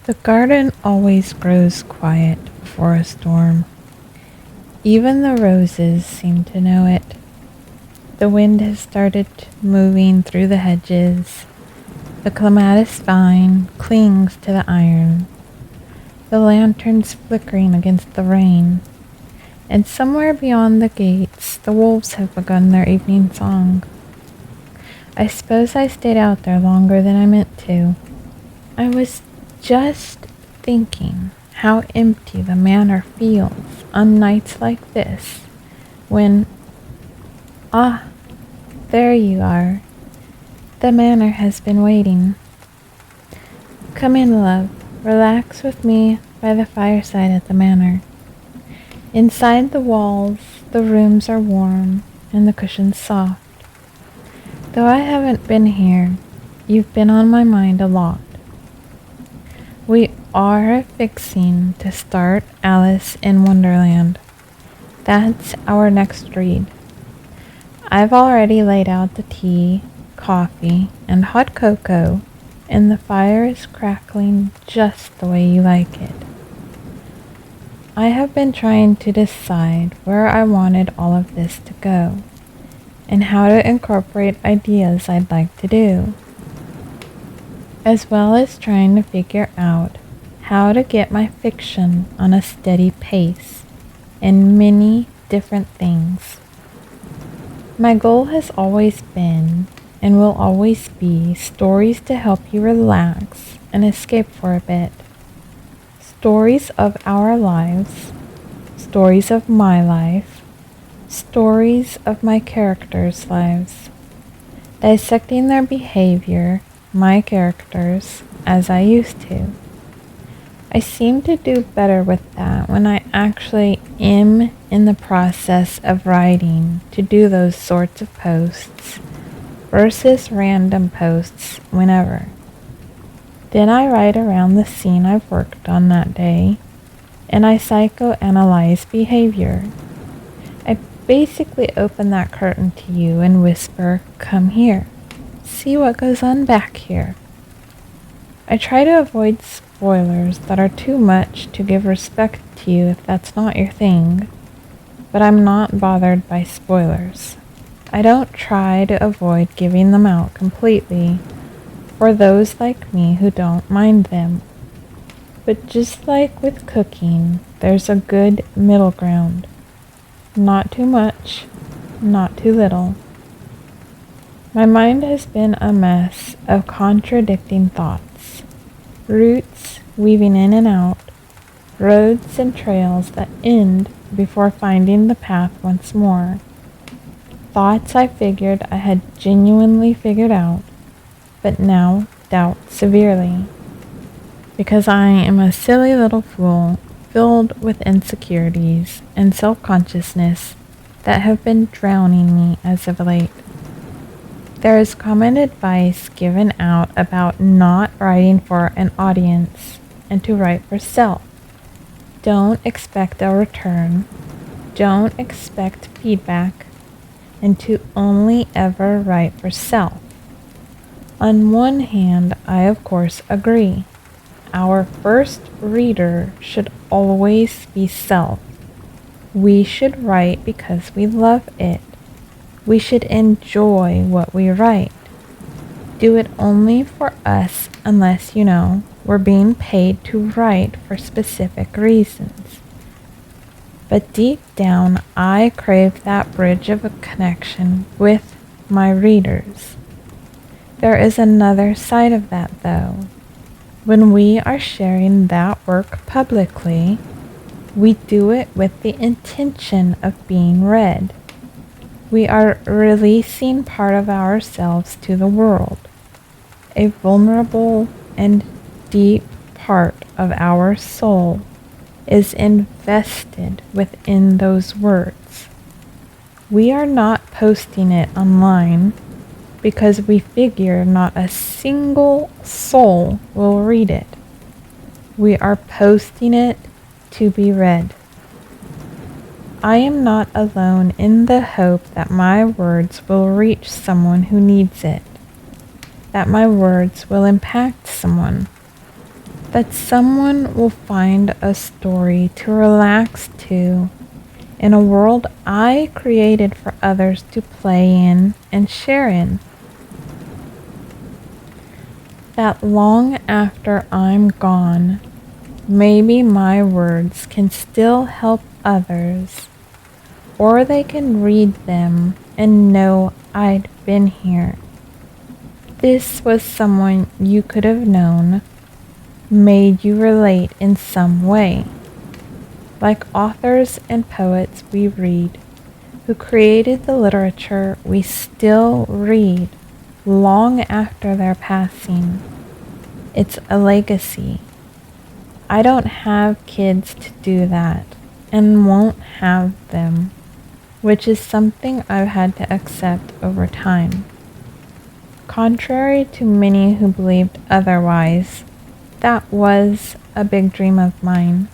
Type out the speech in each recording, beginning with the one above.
The garden always grows quiet before a storm. Even the roses seem to know it. The wind has started moving through the hedges. The clematis vine clings to the iron. The lantern's flickering against the rain. And somewhere beyond the gates, the wolves have begun their evening song. I suppose I stayed out there longer than I meant to. I was just thinking how empty the manor feels on nights like this, when, there you are. The manor has been waiting. Come in, love. Relax with me by the fireside at the manor. Inside the walls, the rooms are warm and the cushions soft. Though I haven't been here, you've been on my mind a lot. We are fixing to start Alice in Wonderland. That's our next read. I've already laid out the tea, coffee, and hot cocoa, and the fire is crackling just the way you like it. I have been trying to decide where I wanted all of this to go, and how to incorporate ideas I'd like to do, as well as trying to figure out how to get my fiction on a steady pace in many different things. My goal has always been, and will always be, stories to help you relax and escape for a bit. Stories of our lives, stories of my life, stories of my characters' lives, dissecting their behavior, my characters, as I used to. I seem to do better with that when I actually am in the process of writing to do those sorts of posts versus random posts whenever. Then I write around the scene I've worked on that day, and I psychoanalyze behavior. I basically open that curtain to you and whisper, "Come here. See what goes on back here." I try to avoid spoilers that are too much to give respect to you if that's not your thing, but I'm not bothered by spoilers. I don't try to avoid giving them out completely for those like me who don't mind them. But just like with cooking, there's a good middle ground. Not too much, not too little. My mind has been a mess of contradicting thoughts, roots weaving in and out, roads and trails that end before finding the path once more. Thoughts I figured I had genuinely figured out, but now doubt severely, because I am a silly little fool filled with insecurities and self-consciousness that have been drowning me as of late. There is common advice given out about not writing for an audience and to write for self. Don't expect a return, don't expect feedback, and to only ever write for self. On one hand, I of course agree. Our first reader should always be self. We should write because we love it. We should enjoy what we write. Do it only for us unless, we're being paid to write for specific reasons. But deep down, I crave that bridge of a connection with my readers. There is another side of that, though. When we are sharing that work publicly, we do it with the intention of being read. We are releasing part of ourselves to the world, a vulnerable and deep part of our soul is invested within those words. We are not posting it online because we figure not a single soul will read it. We are posting it to be read. I am not alone in the hope that my words will reach someone who needs it, that my words will impact someone. that someone will find a story to relax to in a world I created for others to play in and share in. That long after I'm gone, maybe my words can still help others, or they can read them and know I'd been here. This was someone you could have known, made you relate in some way. Like authors and poets we read, who created the literature we still read long after their passing. It's a legacy. I don't have kids to do that, and won't have them, which is something I've had to accept over time. Contrary to many who believed otherwise, that was a big dream of mine.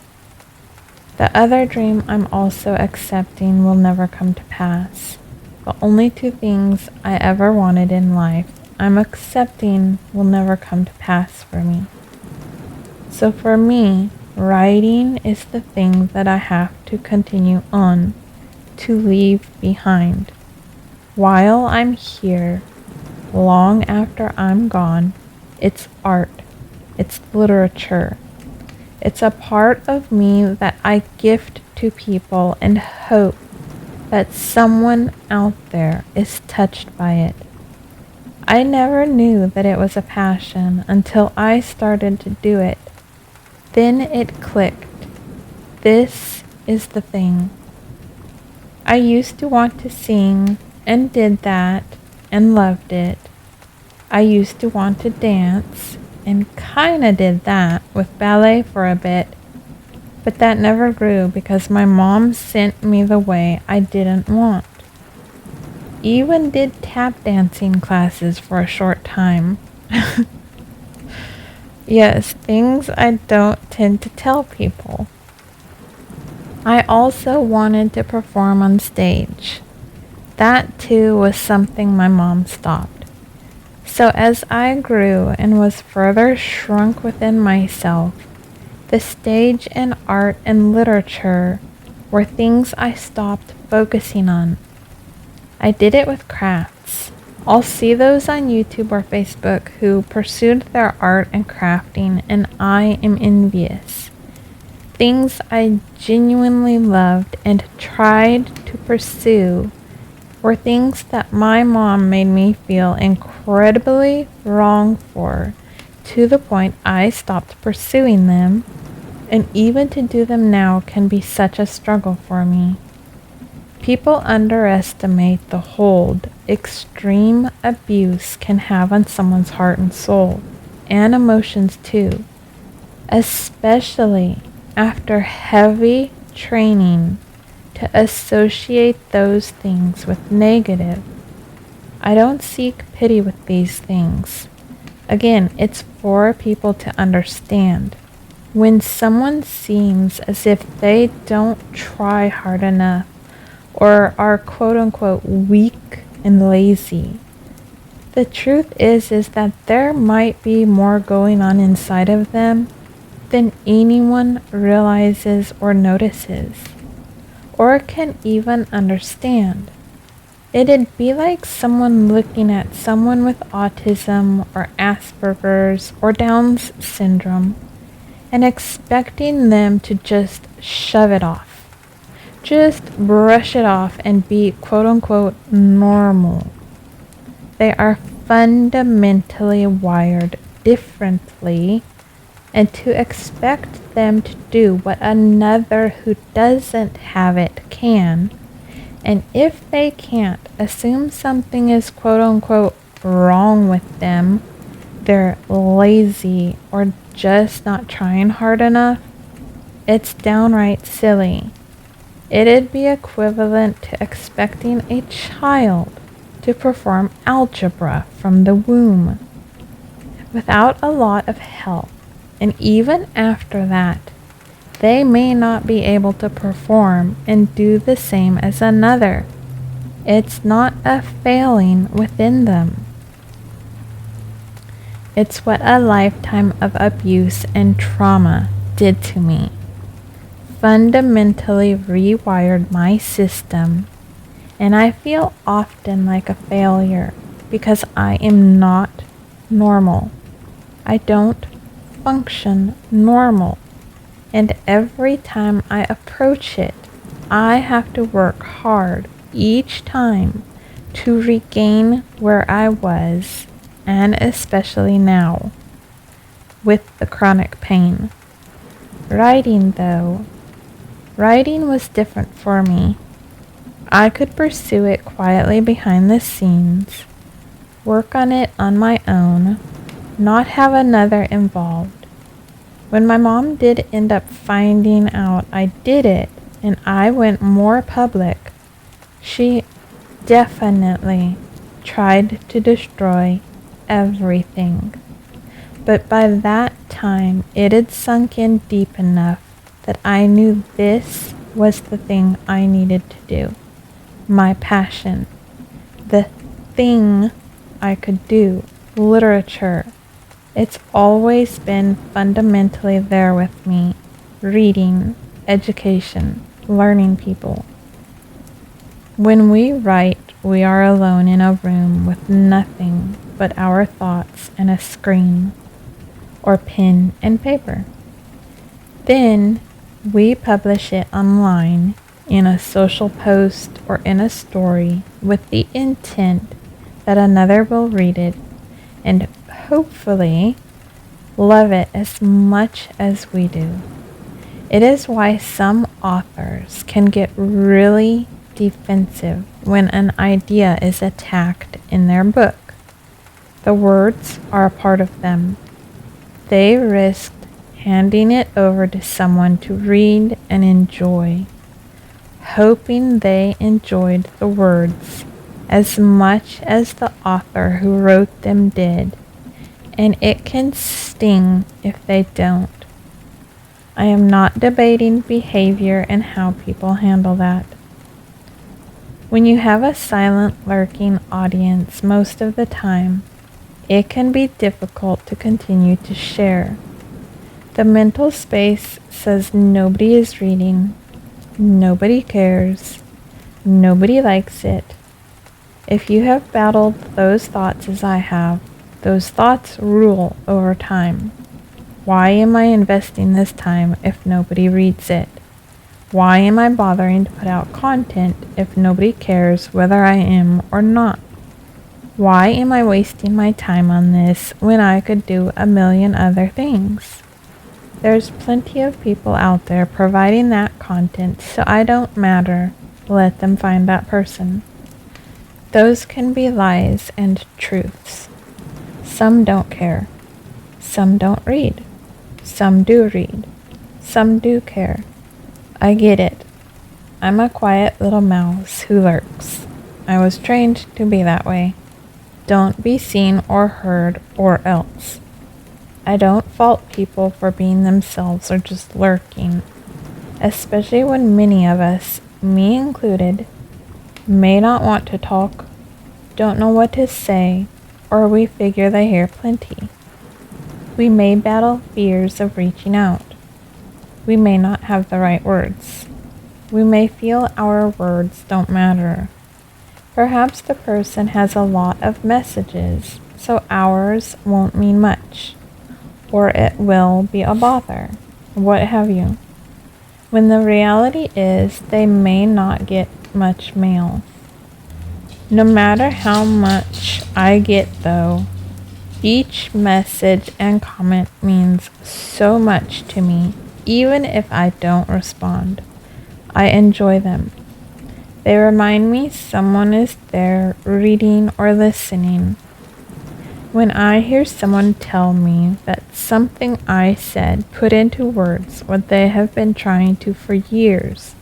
The other dream I'm also accepting will never come to pass. The only two things I ever wanted in life I'm accepting will never come to pass for me. So for me, writing is the thing that I have to continue on, to leave behind. While I'm here, long after I'm gone, it's art, it's literature. It's a part of me that I gift to people and hope that someone out there is touched by it. I never knew that it was a passion until I started to do it. Then it clicked. This is the thing. I used to want to sing and did that and loved it. I used to want to dance and kinda did that with ballet for a bit, but that never grew because my mom sent me the way I didn't want. Even did tap dancing classes for a short time. Yes, things I don't tend to tell people. I also wanted to perform on stage. That too was something my mom stopped. So as I grew and was further shrunk within myself, the stage and art and literature were things I stopped focusing on. I did it with crafts. I'll see those on YouTube or Facebook who pursued their art and crafting, and I am envious. Things I genuinely loved and tried to pursue were things that my mom made me feel incredibly wrong for, to the point I stopped pursuing them, and even to do them now can be such a struggle for me. People underestimate the hold extreme abuse can have on someone's heart and soul, and emotions too, especially after heavy training to associate those things with negative. I don't seek pity with these things. Again, it's for people to understand. When someone seems as if they don't try hard enough or are quote-unquote weak and lazy, the truth is that there might be more going on inside of them than anyone realizes or notices, or can even understand. It'd be like someone looking at someone with autism or Asperger's or Down's syndrome and expecting them to just shove it off. Just brush it off and be quote-unquote normal. They are fundamentally wired differently, and to expect them to do what another who doesn't have it can, and if they can't, assume something is quote-unquote wrong with them, they're lazy or just not trying hard enough, it's downright silly. It'd be equivalent to expecting a child to perform algebra from the womb without a lot of help, and even after that, they may not be able to perform and do the same as another. It's not a failing within them. It's what a lifetime of abuse and trauma did to me. Fundamentally rewired my system, and I feel often like a failure because I am not normal. I don't function normal, and every time I approach it, I have to work hard each time to regain where I was, and especially now, with the chronic pain. Writing, though, writing was different for me. I could pursue it quietly behind the scenes, work on it on my own, not have another involved. When my mom did end up finding out I did it and I went more public, she definitely tried to destroy everything. But by that time, it had sunk in deep enough that I knew this was the thing I needed to do. My passion. The thing I could do. Literature. It's always been fundamentally there with me. Reading, education, learning people. When we write, we are alone in a room with nothing but our thoughts and a screen, or pen and paper. Then we publish it online in a social post or in a story with the intent that another will read it and hopefully love it as much as we do. It is why some authors can get really defensive when an idea is attacked in their book. The words are a part of them. They risked handing it over to someone to read and enjoy, hoping they enjoyed the words as much as the author who wrote them did, and it can sting if they don't. I am not debating behavior and how people handle that. When you have a silent, lurking audience most of the time, it can be difficult to continue to share. The mental space says nobody is reading, nobody cares, nobody likes it. If you have battled those thoughts as I have, those thoughts rule over time. Why am I investing this time if nobody reads it? Why am I bothering to put out content if nobody cares whether I am or not? Why am I wasting my time on this when I could do a million other things? There's plenty of people out there providing that content, so I don't matter. Let them find that person. Those can be lies and truths. Some don't care. Some don't read. Some do read. Some do care. I get it. I'm a quiet little mouse who lurks. I was trained to be that way. Don't be seen or heard or else. I don't fault people for being themselves or just lurking, especially when many of us, me included, may not want to talk, don't know what to say, or we figure they hear plenty. We may battle fears of reaching out. We may not have the right words. We may feel our words don't matter. Perhaps the person has a lot of messages, so ours won't mean much, or it will be a bother, what have you. When the reality is they may not get much mail. No matter how much I get though, each message and comment means so much to me, even if I don't respond. I enjoy them. They remind me someone is there reading or listening. When I hear someone tell me that something I said put into words what they have been trying to for years,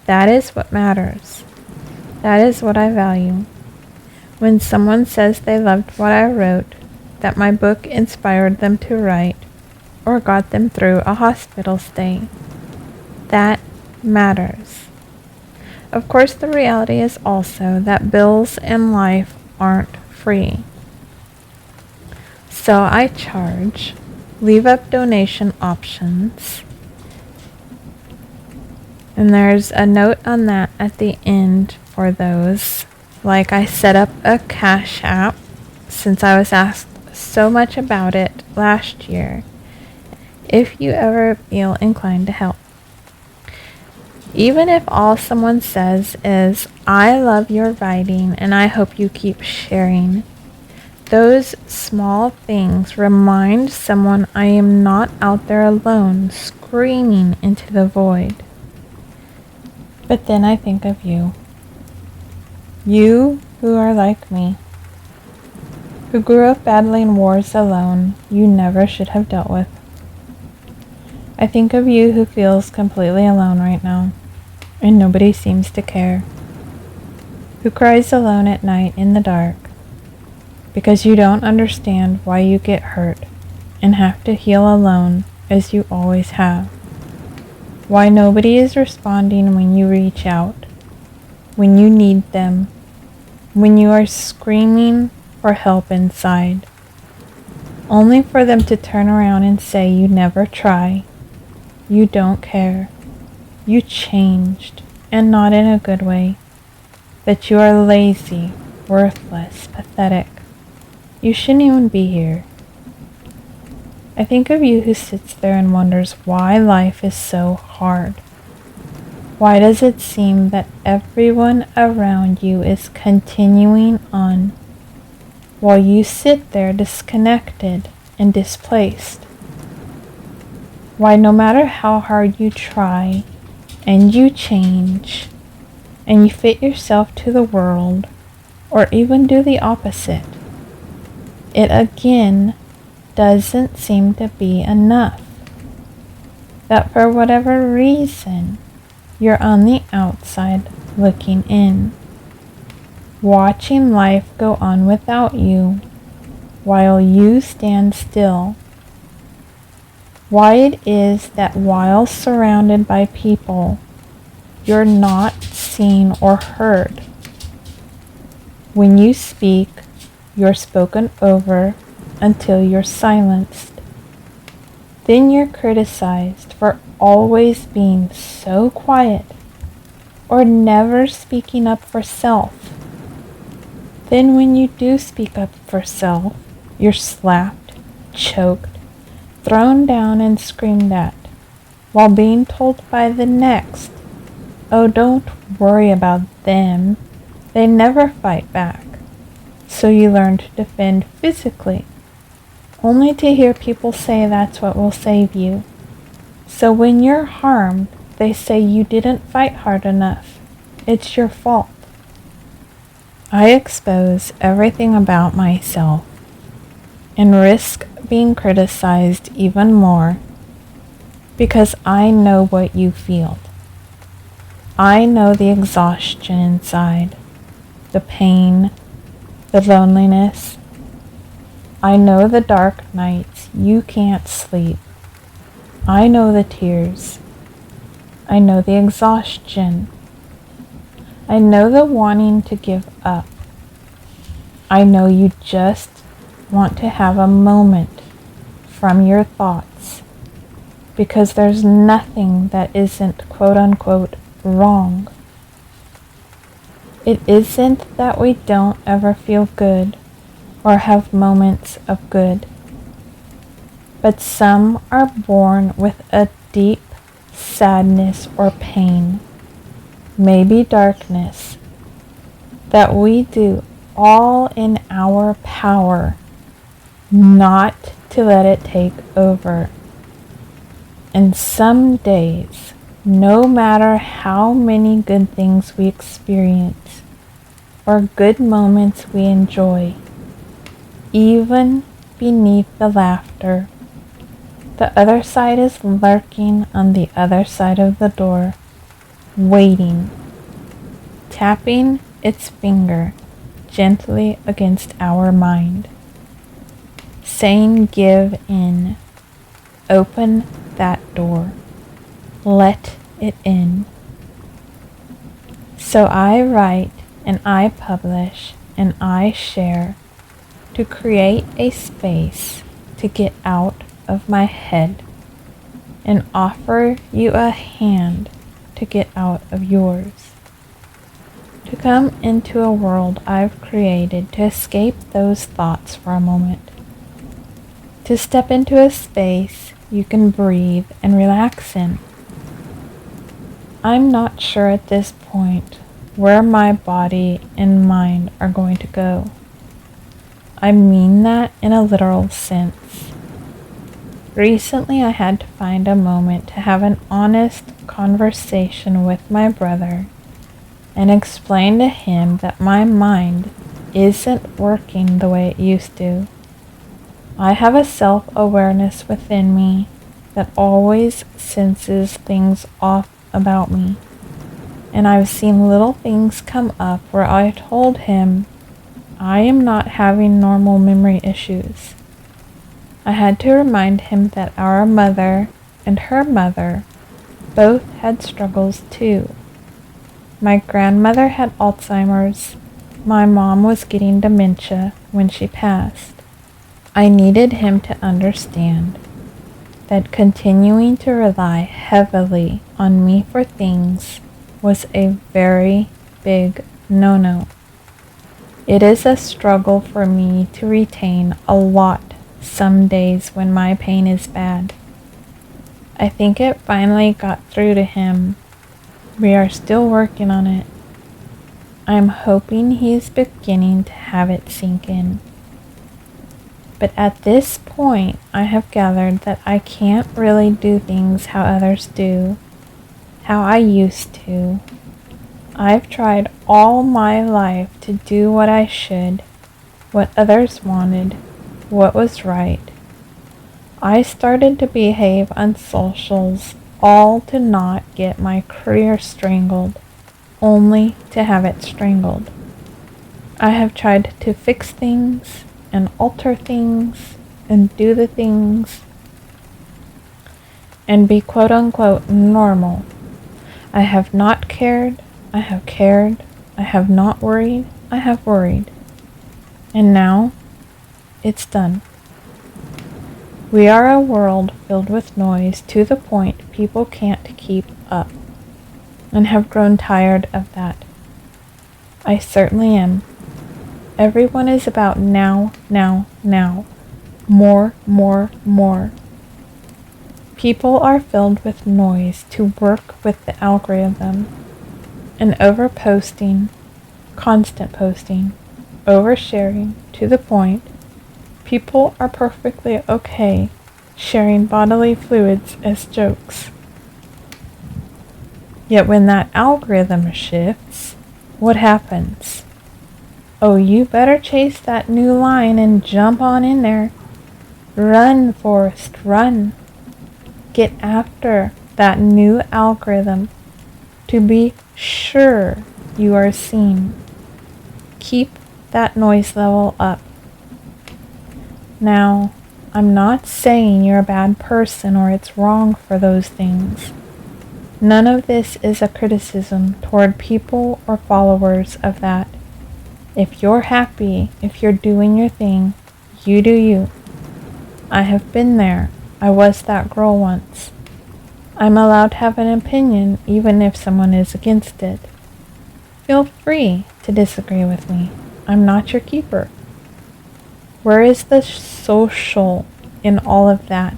that is what matters. That is what I value. When someone says they loved what I wrote, that my book inspired them to write, or got them through a hospital stay, that matters. Of course, the reality is also that bills and life aren't free. So I charge, leave up donation options, and there's a note on that at the end for those. Like I set up a CashApp since I was asked so much about it last year, if you ever feel inclined to help. Even if all someone says is, "I love your writing and I hope you keep sharing," those small things remind someone I am not out there alone screaming into the void. But then I think of you. You who are like me, who grew up battling wars alone you never should have dealt with. I think of you who feels completely alone right now, and nobody seems to care, who cries alone at night in the dark, because you don't understand why you get hurt and have to heal alone as you always have, why nobody is responding when you reach out, when you need them, when you are screaming for help inside, only for them to turn around and say you never try, you don't care, you changed, and not in a good way, that you are lazy, worthless, pathetic. You shouldn't even be here. I think of you who sits there and wonders why life is so hard. Why does it seem that everyone around you is continuing on while you sit there disconnected and displaced? Why no matter how hard you try and you change and you fit yourself to the world or even do the opposite, it again doesn't seem to be enough. That for whatever reason, you're on the outside looking in, watching life go on without you while you stand still. Why it is that while surrounded by people, you're not seen or heard. When you speak, you're spoken over until you're silenced. Then you're criticized for always being so quiet or never speaking up for self. Then when you do speak up for self, you're slapped, choked, thrown down and screamed at, while being told by the next, "Oh, don't worry about them. They never fight back." So you learn to defend physically, only to hear people say that's what will save you. So when you're harmed, they say you didn't fight hard enough. It's your fault. I expose everything about myself and risk being criticized even more because I know what you feel. I know the exhaustion inside, the pain, the loneliness. I know the dark nights you can't sleep. I know the tears. I know the exhaustion. I know the wanting to give up. I know you just want to have a moment from your thoughts because there's nothing that isn't quote unquote wrong. It isn't that we don't ever feel good or have moments of good, but some are born with a deep sadness or pain, maybe darkness, that we do all in our power not to let it take over. And some days, no matter how many good things we experience or good moments we enjoy, even beneath the laughter, the other side is lurking on the other side of the door, waiting, tapping its finger gently against our mind, saying give in, open that door, let it in. So I write and I publish and I share to create a space to get out of my head and offer you a hand to get out of yours. To come into a world I've created to escape those thoughts for a moment. To step into a space you can breathe and relax in. I'm not sure at this point where my body and mind are going to go. I mean that in a literal sense. Recently I had to find a moment to have an honest conversation with my brother and explain to him that my mind isn't working the way it used to. I have a self-awareness within me that always senses things off about me, and I've seen little things come up where I told him I am not having normal memory issues. I had to remind him that our mother and her mother both had struggles too. My grandmother had Alzheimer's. My mom was getting dementia when she passed. I needed him to understand that continuing to rely heavily on me for things was a very big no-no. It is a struggle for me to retain a lot some days when my pain is bad. I think it finally got through to him. We are still working on it. I'm hoping he's beginning to have it sink in. But at this point, I have gathered that I can't really do things how others do, how I used to. I've tried all my life to do what I should, what others wanted, what was right. I started to behave on socials all to not get my career strangled, only to have it strangled. I have tried to fix things and alter things and do the things and be quote-unquote normal. I have not cared, I have cared, I have not worried, I have worried. And now, it's done. We are a world filled with noise to the point people can't keep up, and have grown tired of that. I certainly am. Everyone is about now, now, now. More, more, more. People are filled with noise to work with the algorithm, and over-posting, constant posting, oversharing to the point people are perfectly okay sharing bodily fluids as jokes. Yet when that algorithm shifts, what happens? Oh, you better chase that new line and jump on in there. Run, Forrest, run. Get after that new algorithm to be sure you are seen. Keep that noise level up. Now, I'm not saying you're a bad person or it's wrong for those things. None of this is a criticism toward people or followers of that. If you're happy, if you're doing your thing, you do you. I have been there. I was that girl once. I'm allowed to have an opinion even if someone is against it. Feel free to disagree with me. I'm not your keeper. Where is the social in all of that?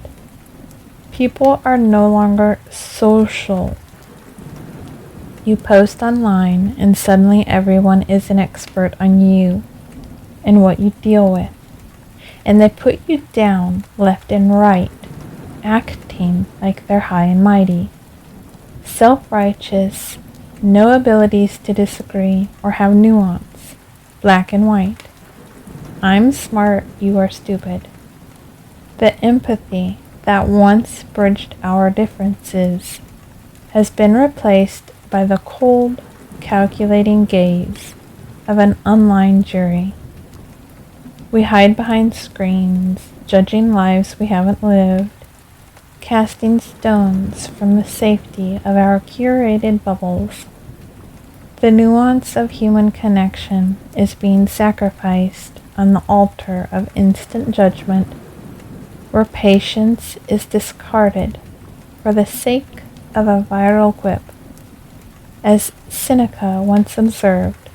People are no longer social. You post online and suddenly everyone is an expert on you and what you deal with. And they put you down left and right, acting like they're high and mighty. Self-righteous, no abilities to disagree or have nuance, black and white. I'm smart, you are stupid. The empathy that once bridged our differences has been replaced by the cold, calculating gaze of an online jury. We hide behind screens, judging lives we haven't lived, casting stones from the safety of our curated bubbles. The nuance of human connection is being sacrificed on the altar of instant judgment, where patience is discarded for the sake of a viral quip. As Seneca once observed,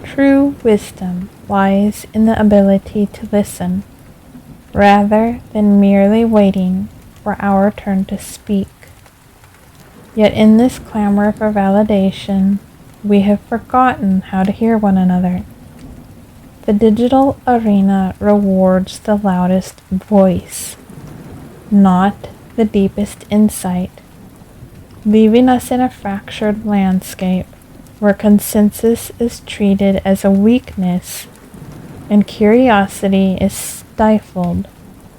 true wisdom lies in the ability to listen, rather than merely waiting for our turn to speak. Yet in this clamor for validation, we have forgotten how to hear one another. The digital arena rewards the loudest voice, not the deepest insight, leaving us in a fractured landscape where consensus is treated as a weakness and curiosity is stifled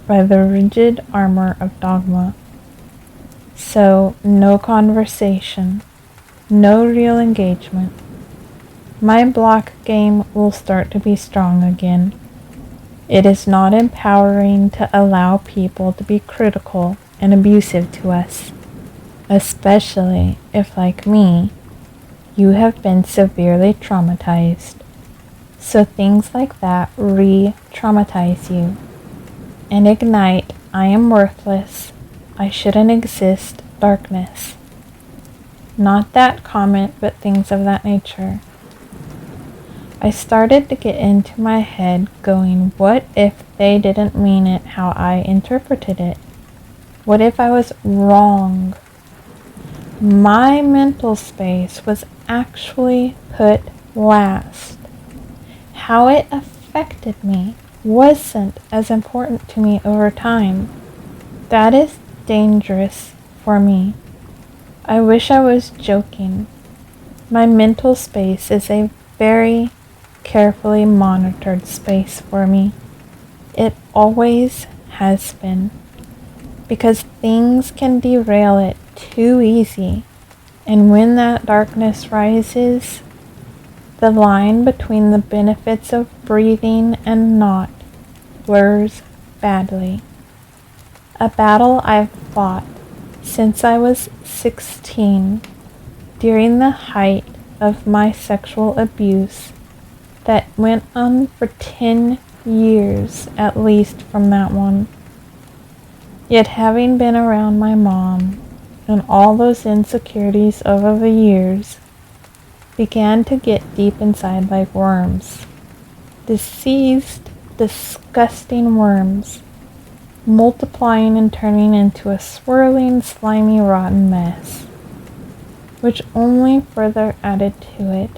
by the rigid armor of dogma. So, no conversation, no real engagement. My block game will start to be strong again. It is not empowering to allow people to be critical and abusive to us, especially if, like me, you have been severely traumatized. So things like that re-traumatize you and ignite "I am worthless, I shouldn't exist" darkness. Not that comment, but things of that nature. I started to get into my head going, what if they didn't mean it how I interpreted it? What if I was wrong? My mental space was actually put last. How it affected me wasn't as important to me over time. That is dangerous for me. I wish I was joking. My mental space is a very carefully monitored space for me. It always has been. Because things can derail it too easy. And when that darkness rises, the line between the benefits of breathing and not blurs badly. A battle I've fought since I was 16, during the height of my sexual abuse that went on for 10 years at least from that one. Yet having been around my mom and all those insecurities over the years began to get deep inside like worms. Diseased, disgusting worms, multiplying and turning into a swirling, slimy, rotten mess, which only further added to it,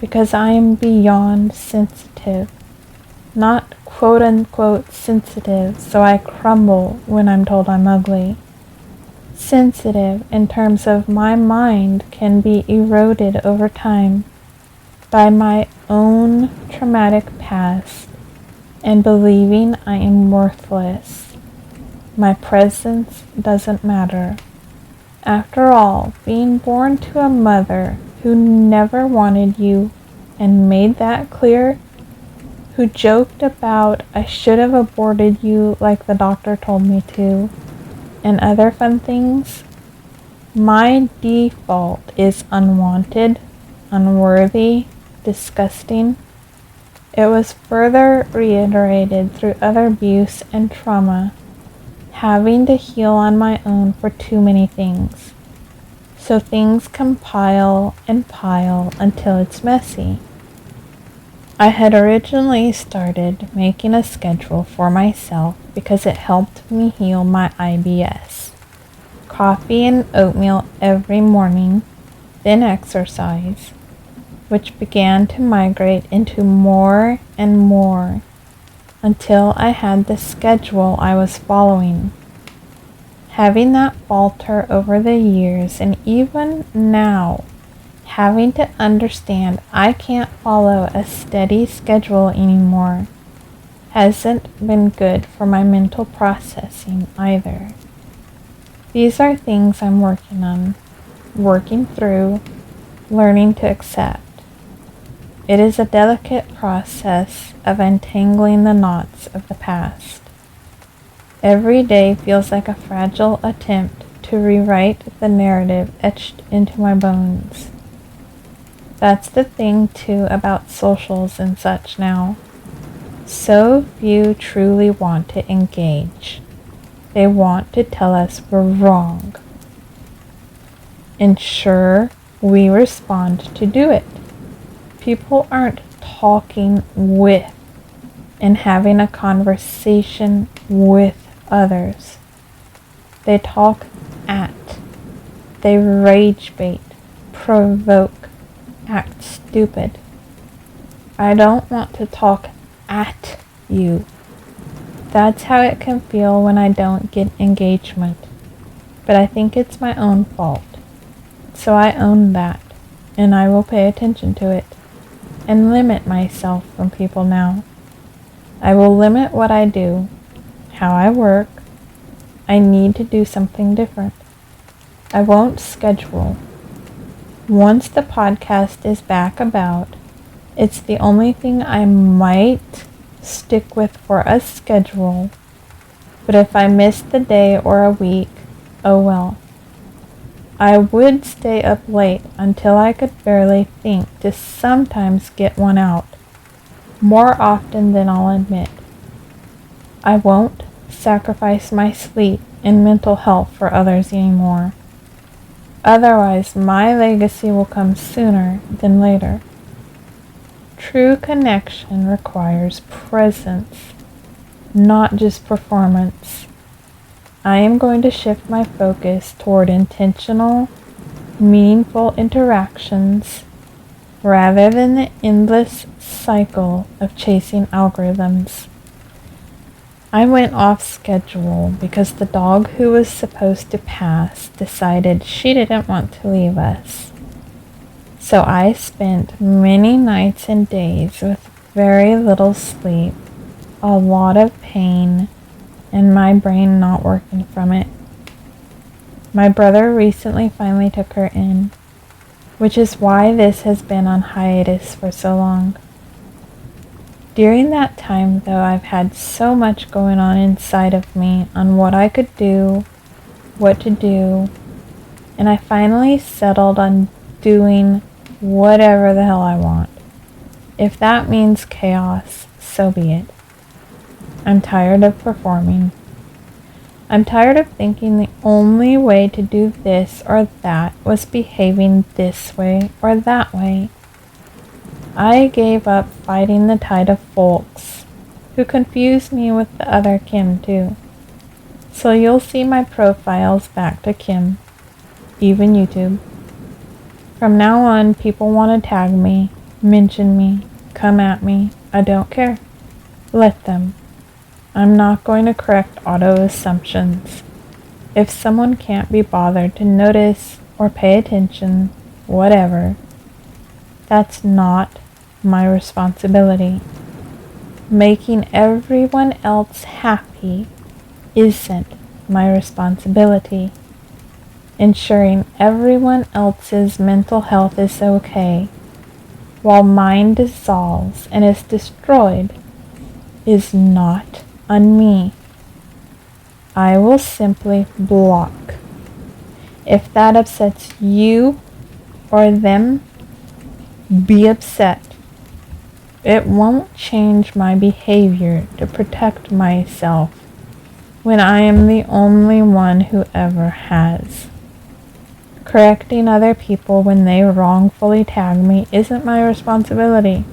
because I am beyond sensitive, not quote-unquote sensitive so I crumble when I'm told I'm ugly. Sensitive in terms of my mind can be eroded over time by my own traumatic past and believing I am worthless. My presence doesn't matter. After all, being born to a mother who never wanted you and made that clear, who joked about "I should have aborted you like the doctor told me to," and other fun things, my default is unwanted, unworthy, disgusting. It was further reiterated through other abuse and trauma, having to heal on my own for too many things. So things compile and pile until it's messy. I had originally started making a schedule for myself because it helped me heal my IBS. Coffee and oatmeal every morning, then exercise, which began to migrate into more and more until I had the schedule I was following. Having that falter over the years, and even now, having to understand I can't follow a steady schedule anymore, hasn't been good for my mental processing either. These are things I'm working on, working through, learning to accept. It is a delicate process of untangling the knots of the past. Every day feels like a fragile attempt to rewrite the narrative etched into my bones. That's the thing too about socials and such now. So few truly want to engage. They want to tell us we're wrong. Ensure we respond to do it. People aren't talking with and having a conversation with others. They talk at. They rage bait, provoke, act stupid. I don't want to talk at you. That's how it can feel when I don't get engagement. But I think it's my own fault. So I own that, and I will pay attention to it, and limit myself from people now. I will limit what I do, how I work. I need to do something different. I won't schedule. Once the podcast is back about, it's the only thing I might stick with for a schedule. But if I miss the day or a week, oh well. I would stay up late until I could barely think to sometimes get one out, more often than I'll admit. I won't sacrifice my sleep and mental health for others anymore. Otherwise, my legacy will come sooner than later. True connection requires presence, not just performance. I am going to shift my focus toward intentional, meaningful interactions rather than the endless cycle of chasing algorithms. I went off schedule because the dog who was supposed to pass decided she didn't want to leave us. So I spent many nights and days with very little sleep, a lot of pain, and my brain not working from it. My brother recently finally took her in, which is why this has been on hiatus for so long. During that time, though, I've had so much going on inside of me on what I could do, what to do, and I finally settled on doing whatever the hell I want. If that means chaos, so be it. I'm tired of performing. I'm tired of thinking the only way to do this or that was behaving this way or that way. I gave up fighting the tide of folks who confuse me with the other Kim too. So you'll see my profiles back to Kim, even YouTube. From now on, people want to tag me, mention me, come at me. I don't care. Let them. I'm not going to correct auto assumptions. If someone can't be bothered to notice or pay attention, whatever, that's not my responsibility. Making everyone else happy isn't my responsibility. Ensuring everyone else's mental health is okay, while mine dissolves and is destroyed, is not on me. I will simply block. If that upsets you or them, be upset. It won't change my behavior to protect myself when I am the only one who ever has. Correcting other people when they wrongfully tag me isn't my responsibility.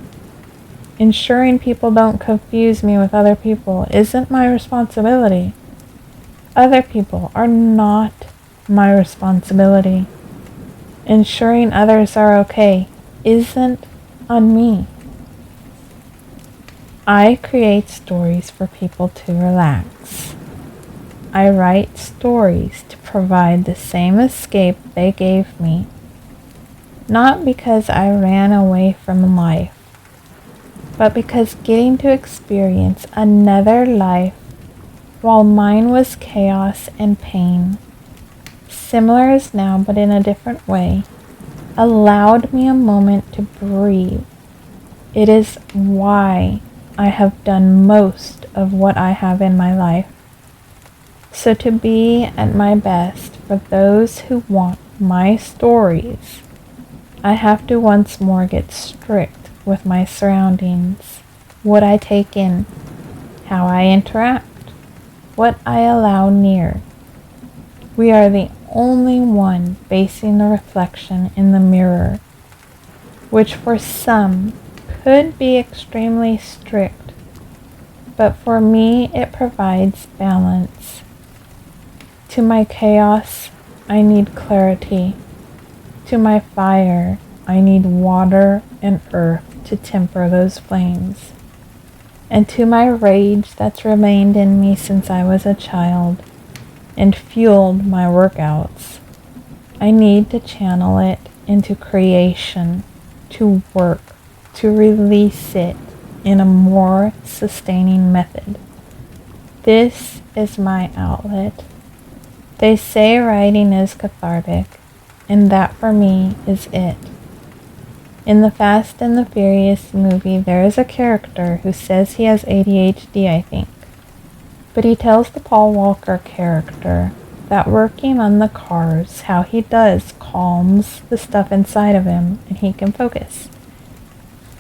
Ensuring people don't confuse me with other people isn't my responsibility. Other people are not my responsibility. Ensuring others are okay isn't on me. I create stories for people to relax. I write stories to provide the same escape they gave me, not because I ran away from life, but because getting to experience another life while mine was chaos and pain, similar as now but in a different way, allowed me a moment to breathe. It is why I have done most of what I have in my life. So to be at my best for those who want my stories, I have to once more get strict with my surroundings, what I take in, how I interact, what I allow near. We are the only one facing the reflection in the mirror, which for some could be extremely strict, but for me it provides balance. To my chaos, I need clarity. To my fire, I need water and earth to temper those flames. And to my rage that's remained in me since I was a child and fueled my workouts, I need to channel it into creation, to work, to release it in a more sustaining method. This is my outlet. They say writing is cathartic, and that for me is it. In the Fast and the Furious movie, there is a character who says he has ADHD, I think. But he tells the Paul Walker character that working on the cars, how he does, calms the stuff inside of him and he can focus.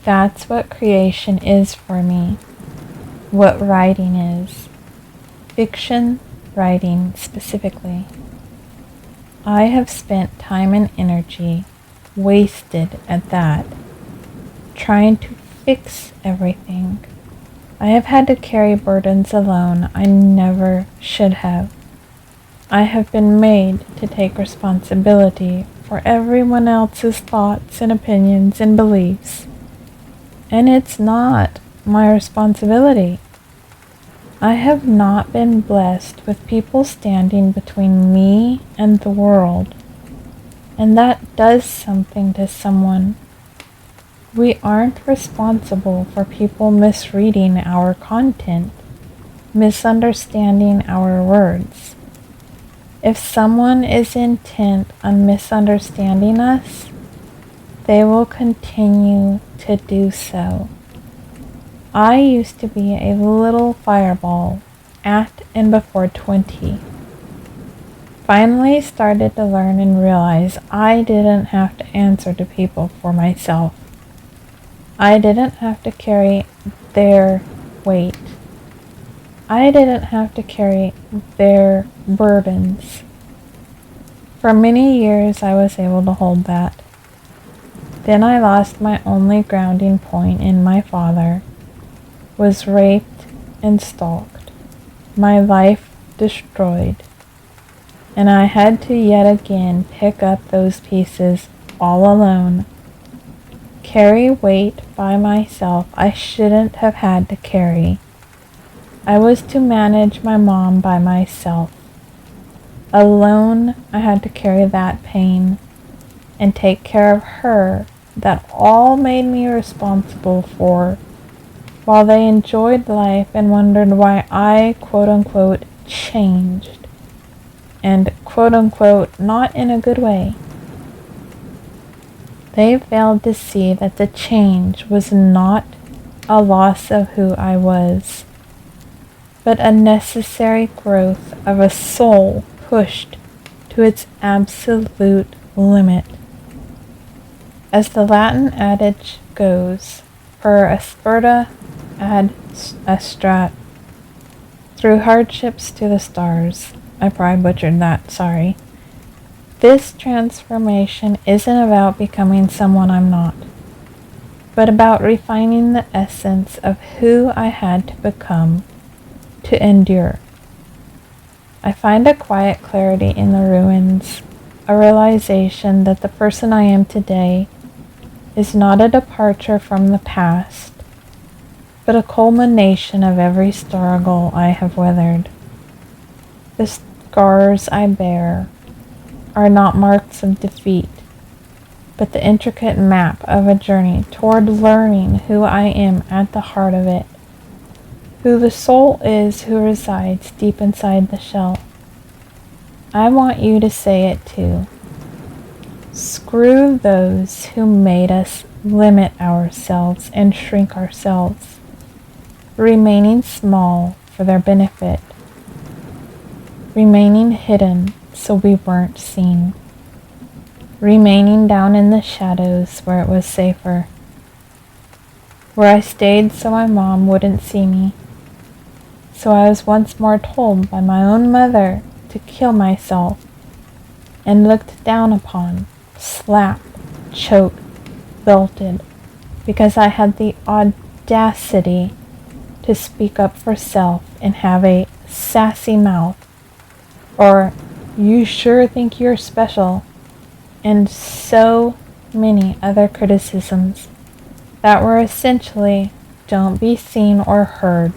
That's what creation is for me. What writing is. Fiction writing specifically. I have spent time and energy wasted at that, trying to fix everything. I have had to carry burdens alone I never should have. I have been made to take responsibility for everyone else's thoughts and opinions and beliefs, and it's not my responsibility. I have not been blessed with people standing between me and the world, and that does something to someone. We aren't responsible for people misreading our content, misunderstanding our words. If someone is intent on misunderstanding us, they will continue to do so. I used to be a little fireball at and before 20. Finally started to learn and realize I didn't have to answer to people for myself. I didn't have to carry their weight. I didn't have to carry their burdens. For many years I was able to hold that. Then I lost my only grounding point in my father, was raped and stalked, my life destroyed, and I had to yet again pick up those pieces all alone, carry weight by myself I shouldn't have had to carry. I was to manage my mom by myself. Alone, I had to carry that pain and take care of her that all made me responsible for, while they enjoyed life and wondered why I, quote-unquote, changed, and, quote-unquote, not in a good way. They failed to see that the change was not a loss of who I was, but a necessary growth of a soul pushed to its absolute limit. As the Latin adage goes, per asperta ad astra, through hardships to the stars. I probably butchered that, sorry. This transformation isn't about becoming someone I'm not, but about refining the essence of who I had to become to endure. I find a quiet clarity in the ruins, a realization that the person I am today is not a departure from the past, but a culmination of every struggle I have weathered. The scars I bear are not marks of defeat, but the intricate map of a journey toward learning who I am at the heart of it, who the soul is who resides deep inside the shell. I want you to say it too. Screw those who made us limit ourselves and shrink ourselves, remaining small for their benefit, remaining hidden so we weren't seen, remaining down in the shadows where it was safer. where I stayed so my mom wouldn't see me. So I was once more told by my own mother to kill myself, and looked down upon, slapped, choked, belted, because I had the audacity to speak up for self and have a sassy mouth, or "you sure think you're special," and so many other criticisms that were essentially "don't be seen or heard,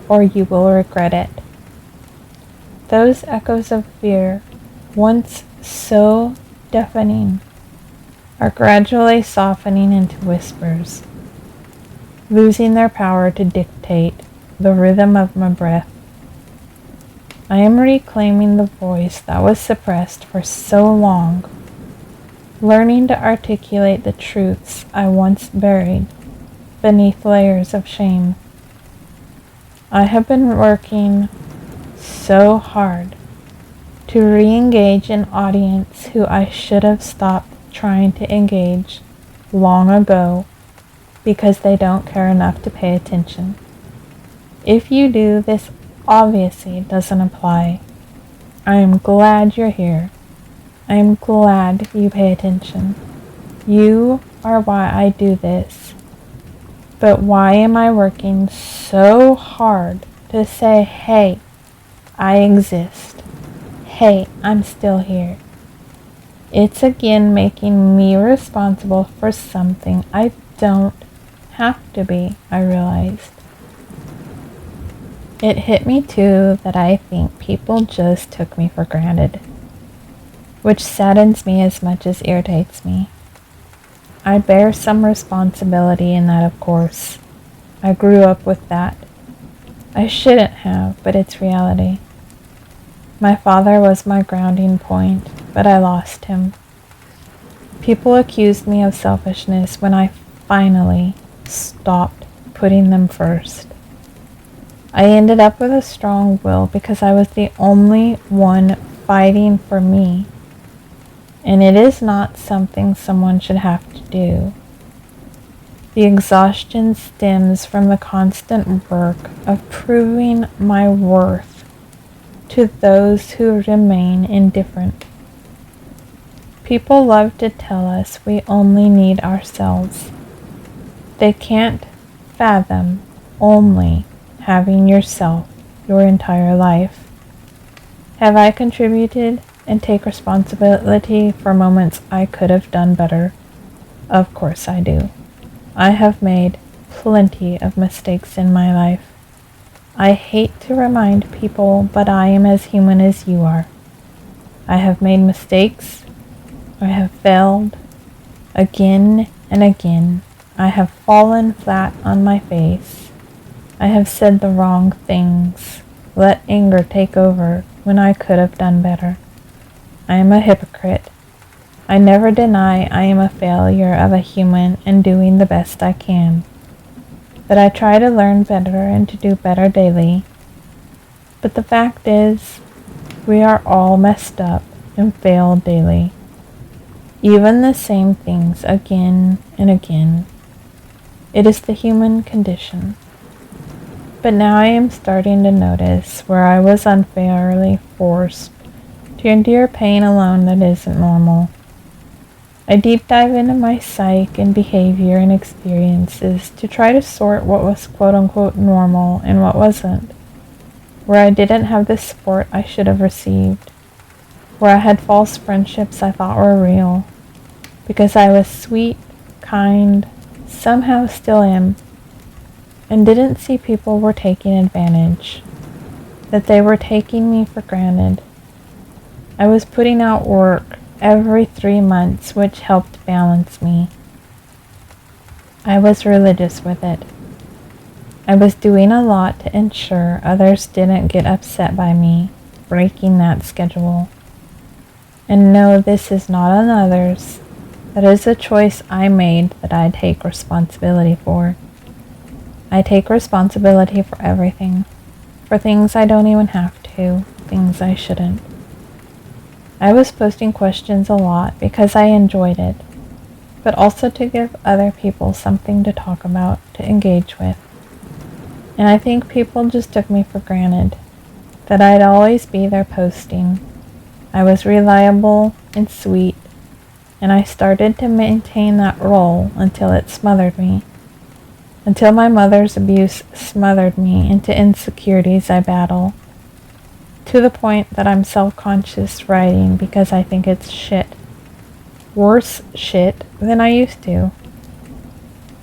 or you will regret it." Those echoes of fear, once so deafening, are gradually softening into whispers, losing their power to dictate the rhythm of my breath. I am reclaiming the voice that was suppressed for so long, learning to articulate the truths I once buried beneath layers of shame. I have been working so hard to re-engage an audience who I should have stopped trying to engage long ago because they don't care enough to pay attention. If you do, this obviously doesn't apply. I am glad you're here. I am glad you pay attention. You are why I do this. But why am I working so hard to say, hey, I exist. Hey, I'm still here. It's again making me responsible for something I don't have to be, I realized. It hit me too that I think people just took me for granted, which saddens me as much as irritates me. I bear some responsibility in that, of course. I grew up with that. I shouldn't have, but it's reality. My father was my grounding point, but I lost him. People accused me of selfishness when I finally stopped putting them first. I ended up with a strong will because I was the only one fighting for me. And it is not something someone should have to do. The exhaustion stems from the constant work of proving my worth to those who remain indifferent. People love to tell us we only need ourselves. They can't fathom only having yourself your entire life. Have I contributed and take responsibility for moments I could have done better? Of course I do. I have made plenty of mistakes in my life. I hate to remind people, but I am as human as you are. I have made mistakes. I have failed again and again. I have fallen flat on my face. I have said the wrong things, let anger take over when I could have done better. I am a hypocrite. I never deny I am a failure of a human and doing the best I can. But I try to learn better and to do better daily. But the fact is, we are all messed up and fail daily. Even the same things again and again. It is the human condition. But now I am starting to notice where I was unfairly forced to endure pain alone that isn't normal. I deep dive into my psyche and behavior and experiences to try to sort what was quote-unquote normal and what wasn't. Where I didn't have the support I should have received. Where I had false friendships I thought were real. Because I was sweet, kind, somehow still am, and didn't see people were taking advantage. That they were taking me for granted. I was putting out work every 3 months, which helped balance me. I was religious with it. I was doing a lot to ensure others didn't get upset by me breaking that schedule. And no, this is not on others. That is a choice I made that I take responsibility for. I take responsibility for everything. For things I don't even have to, things I shouldn't. I was posting questions a lot because I enjoyed it. but also to give other people something to talk about, to engage with. And I think people just took me for granted, that I'd always be there posting. I was reliable and sweet, and I started to maintain that role until it smothered me. Until my mother's abuse smothered me into insecurities I battle, to the point that I'm self-conscious writing because I think it's shit. Worse shit than I used to.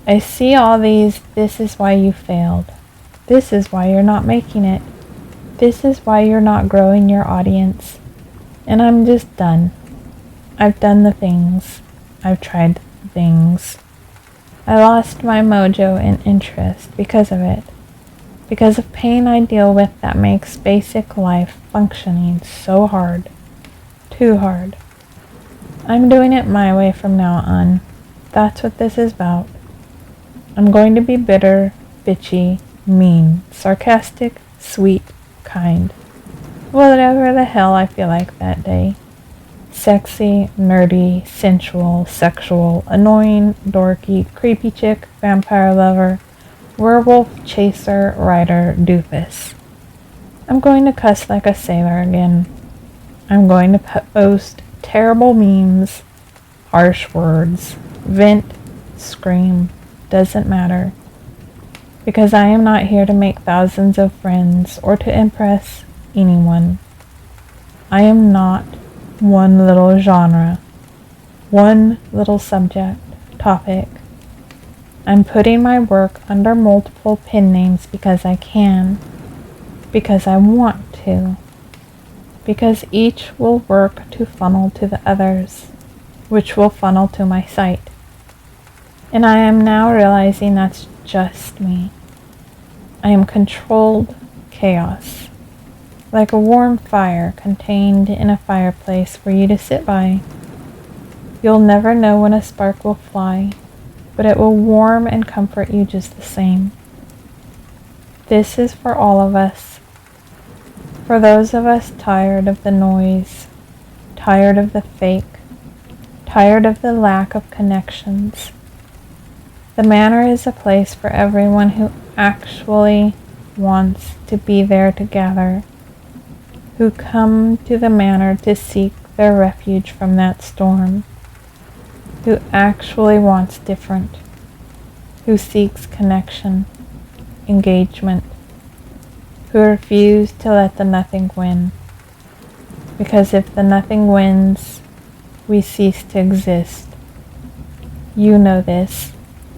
I see all these, this is why you failed. This is why you're not making it. This is why you're not growing your audience. And I'm just done. I've done the things. I've tried the things. I lost my mojo and interest because of it. Because of pain I deal with that makes basic life functioning so hard. Too hard. I'm doing it my way from now on. That's what this is about. I'm going to be bitter, bitchy, mean, sarcastic, sweet, kind. Whatever the hell I feel like that day. Sexy, nerdy, sensual, sexual, annoying, dorky, creepy chick, vampire lover, werewolf, chaser, writer, doofus. I'm going to cuss like a sailor again. I'm going to post terrible memes, harsh words, vent, scream, doesn't matter. Because I am not here to make thousands of friends or to impress anyone. I am not one little genre, one little subject, topic. I'm putting my work under multiple pen names because I can, because I want to, because each will work to funnel to the others, which will funnel to my site. And I am now realizing that's just me. I am controlled chaos, like a warm fire contained in a fireplace for you to sit by. You'll never know when a spark will fly, but it will warm and comfort you just the same. This is for all of us. For those of us tired of the noise, tired of the fake, tired of the lack of connections. The Manor is a place for everyone who actually wants to be there to gather, who come to the Manor to seek their refuge from that storm, who actually wants different, who seeks connection, engagement, who refuse to let the nothing win. Because if the nothing wins, we cease to exist. You know this.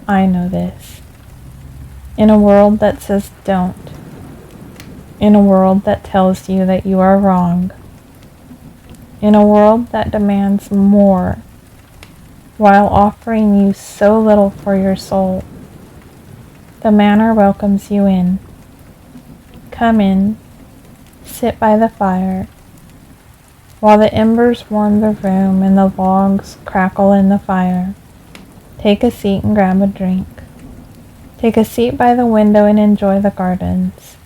I know this. In a world that says don't. In a world that tells you that you are wrong. In a world that demands more, while offering you so little for your soul. The Manor welcomes you in. Come in, sit by the fire, while the embers warm the room and the logs crackle in the fire. Take a seat and grab a drink. Take a seat by the window and enjoy the gardens.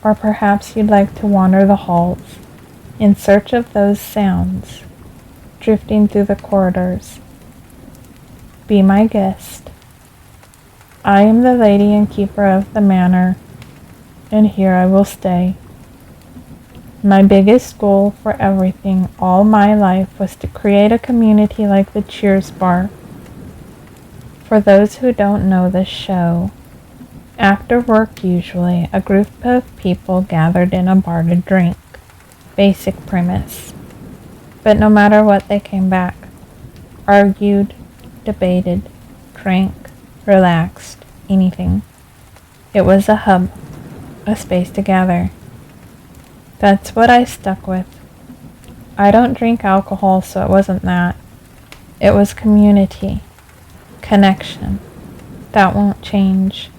Or perhaps you'd like to wander the halls in search of those sounds drifting through the corridors. Be my guest. I am the lady and keeper of the Manor, and here I will stay. My biggest goal for everything all my life was to create a community like the Cheers Bar. For those who don't know this show, after work usually, a group of people gathered in a bar to drink. Basic premise. But no matter what, they came back. Argued, debated, drank, relaxed, anything. It was a hub, a space to gather. That's what I stuck with. I don't drink alcohol, so it wasn't that. It was community. Connection. That won't change.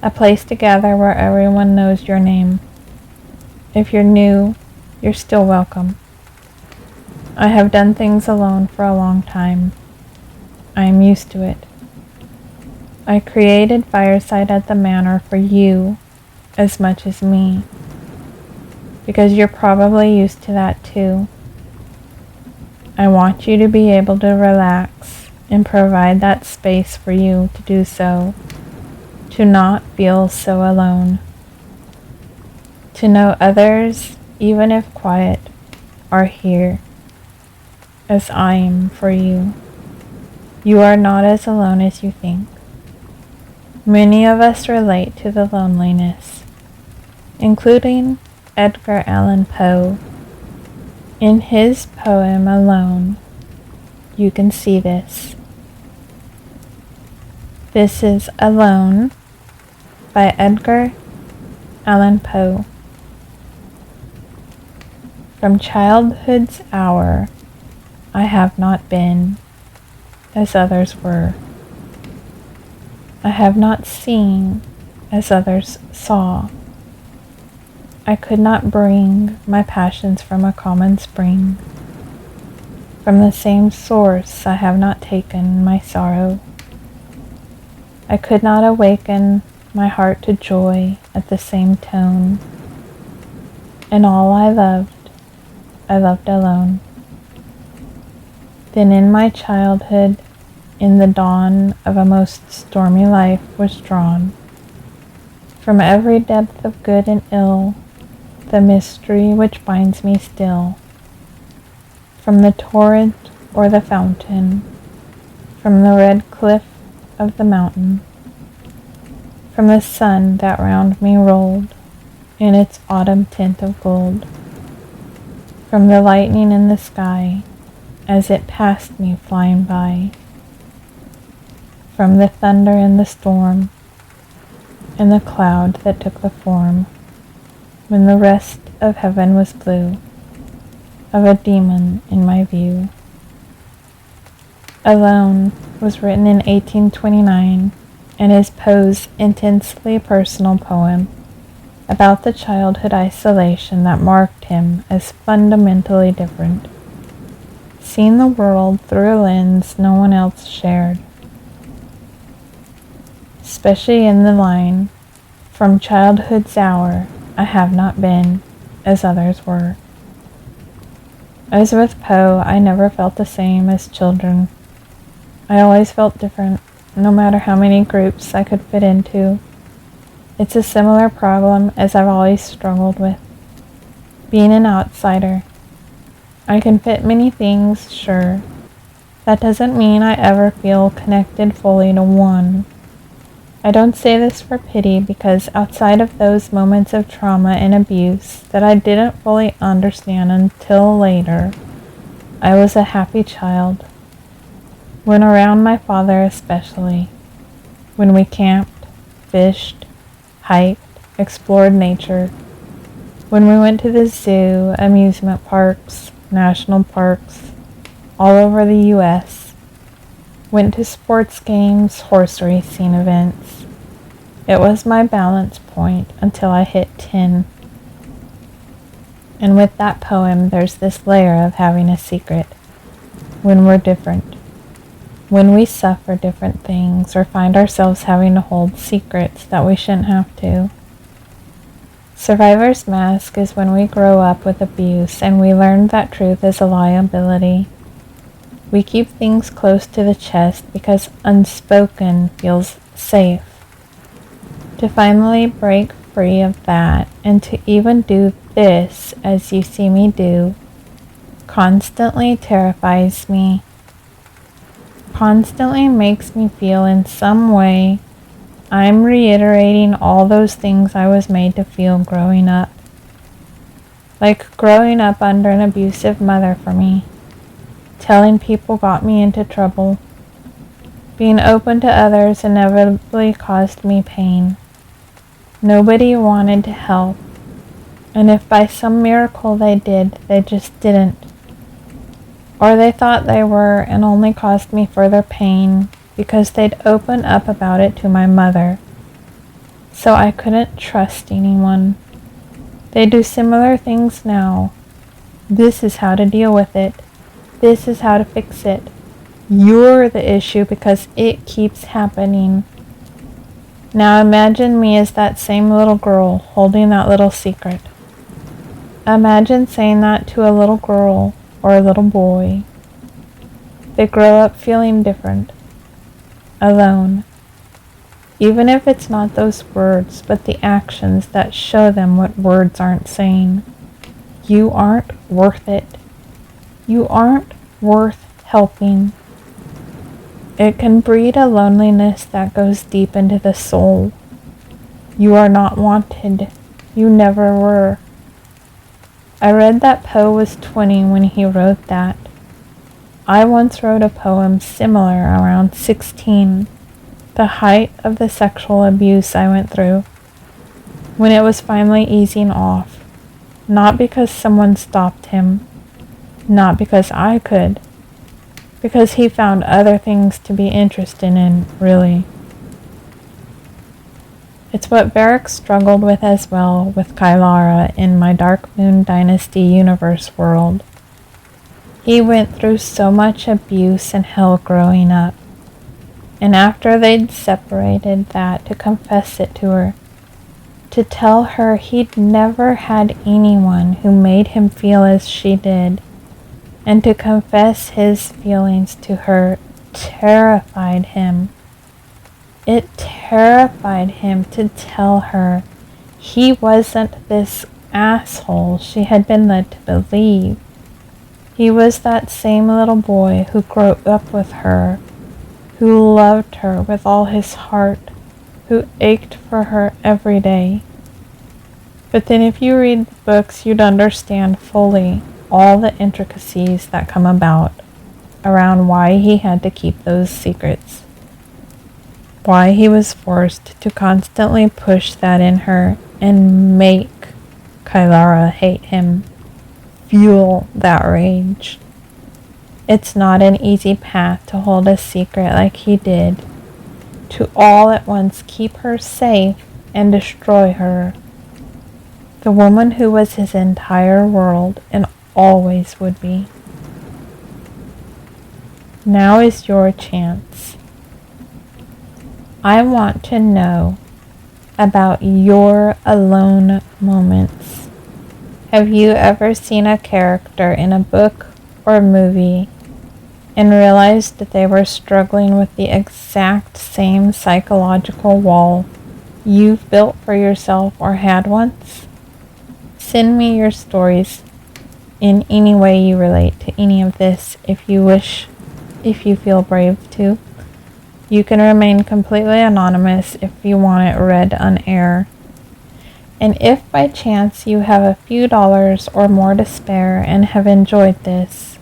A place to gather where everyone knows your name. If you're new, you're still welcome. I have done things alone for a long time. I am used to it. I created Fireside at the Manor for you as much as me, because you're probably used to that too. I want you to be able to relax and provide that space for you to do so, to not feel so alone, to know others, even if quiet, are here as I am for you. You are not as alone as you think. Many of us relate to the loneliness, including Edgar Allan Poe. In his poem Alone, you can see this. This is Alone by Edgar Allan Poe. From childhood's hour, I have not been as others were. I have not seen as others saw. I could not bring my passions from a common spring. From the same source I have not taken my sorrow. I could not awaken my heart to joy at the same tone. And all I loved alone. Then in my childhood, in the dawn of a most stormy life, was drawn from every depth of good and ill the mystery which binds me still. From the torrent or the fountain, from the red cliff of the mountain, from the sun that round me rolled in its autumn tint of gold, from the lightning in the sky as it passed me flying by, from the thunder and the storm, and the cloud that took the form, when the rest of heaven was blue, of a demon in my view. Alone was written in 1829 and is Poe's intensely personal poem about the childhood isolation that marked him as fundamentally different, seeing the world through a lens no one else shared. Especially in the line, from childhood's hour, I have not been as others were. As with Poe, I never felt the same as children. I always felt different, no matter how many groups I could fit into. It's a similar problem as I've always struggled with, being an outsider. I can fit many things, sure. That doesn't mean I ever feel connected fully to one. I don't say this for pity, because outside of those moments of trauma and abuse that I didn't fully understand until later, I was a happy child. When around my father especially, when we camped, fished, hiked, explored nature, when we went to the zoo, amusement parks, national parks, all over the U.S., went to sports games, horse racing events. It was my balance point until I hit 10. And with that poem, there's this layer of having a secret. When we're different. When we suffer different things or find ourselves having to hold secrets that we shouldn't have to. Survivor's mask is when we grow up with abuse and we learn that truth is a liability. We keep things close to the chest because unspoken feels safe. To finally break free of that and to even do this as you see me do constantly terrifies me. Constantly makes me feel in some way I'm reiterating all those things I was made to feel growing up. Like growing up under an abusive mother for me. Telling people got me into trouble. Being open to others inevitably caused me pain. Nobody wanted to help. And if by some miracle they did, they just didn't. Or they thought they were and only caused me further pain because they'd open up about it to my mother. So I couldn't trust anyone. They do similar things now. This is how to deal with it. This is how to fix it. You're the issue because it keeps happening. Now imagine me as that same little girl holding that little secret. Imagine saying that to a little girl or a little boy. They grow up feeling different, alone, even if it's not those words, but the actions that show them what words aren't saying. You aren't worth it. You aren't worth helping. It can breed a loneliness that goes deep into the soul. You are not wanted. You never were. I read that Poe was 20 when he wrote that. I once wrote a poem similar around 16, the height of the sexual abuse I went through, when it was finally easing off, not because someone stopped him, not because I could, because he found other things to be interested in, really. It's what Varric struggled with as well with Kylara in my Dark Moon Dynasty universe world. He went through so much abuse and hell growing up, and after they'd separated, that to confess it to her, to tell her he'd never had anyone who made him feel as she did, and to confess his feelings to her terrified him. It terrified him to tell her he wasn't this asshole she had been led to believe. He was that same little boy who grew up with her, who loved her with all his heart, who ached for her every day. But then if you read the books, you'd understand fully all the intricacies that come about around why he had to keep those secrets, why he was forced to constantly push that in her and make Kylara hate him, fuel that rage. It's not an easy path to hold a secret like he did, to all at once keep her safe and destroy her, the woman who was his entire world and always would be. Now is your chance. I want to know about your alone moments. Have you ever seen a character in a book or movie and realized that they were struggling with the exact same psychological wall you've built for yourself or had once? Send me your stories in any way you relate to any of this if you wish, if you feel brave to. You can remain completely anonymous if you want it read on air. And if by chance you have a few dollars or more to spare and have enjoyed this,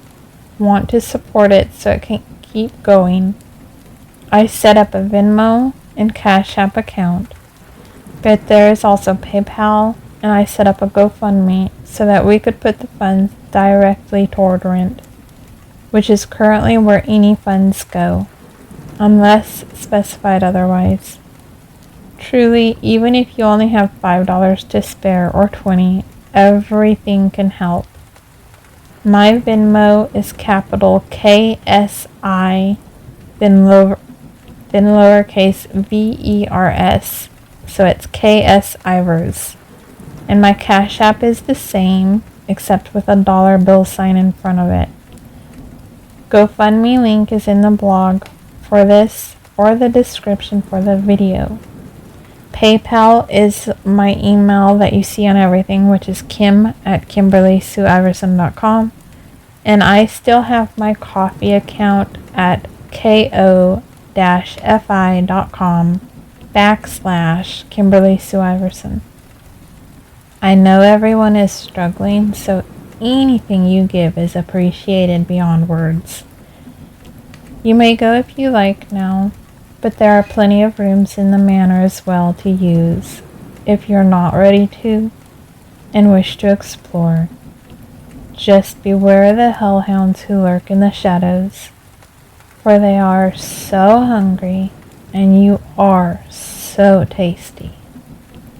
want to support it so it can keep going, I set up a Venmo and CashApp account, but there is also PayPal, and I set up a GoFundMe so that we could put the funds directly toward rent, which is currently where any funds go, unless specified otherwise. Truly, even if you only have $5 to spare or 20, everything can help. My Venmo is capital KSI, then lowercase VERS, so it's KSIvers. And my Cash App is the same, except with a dollar bill sign in front of it. GoFundMe link is in the blog for this or the description for the video. PayPal is my email that you see on everything, which is kim@KimberlySueIverson.com. And I still have my coffee account at ko-fi.com/KimberlySueIverson. I know everyone is struggling, so anything you give is appreciated beyond words. You may go if you like now, but there are plenty of rooms in the Manor as well to use if you're not ready to and wish to explore. Just beware the hellhounds who lurk in the shadows, for they are so hungry and you are so tasty.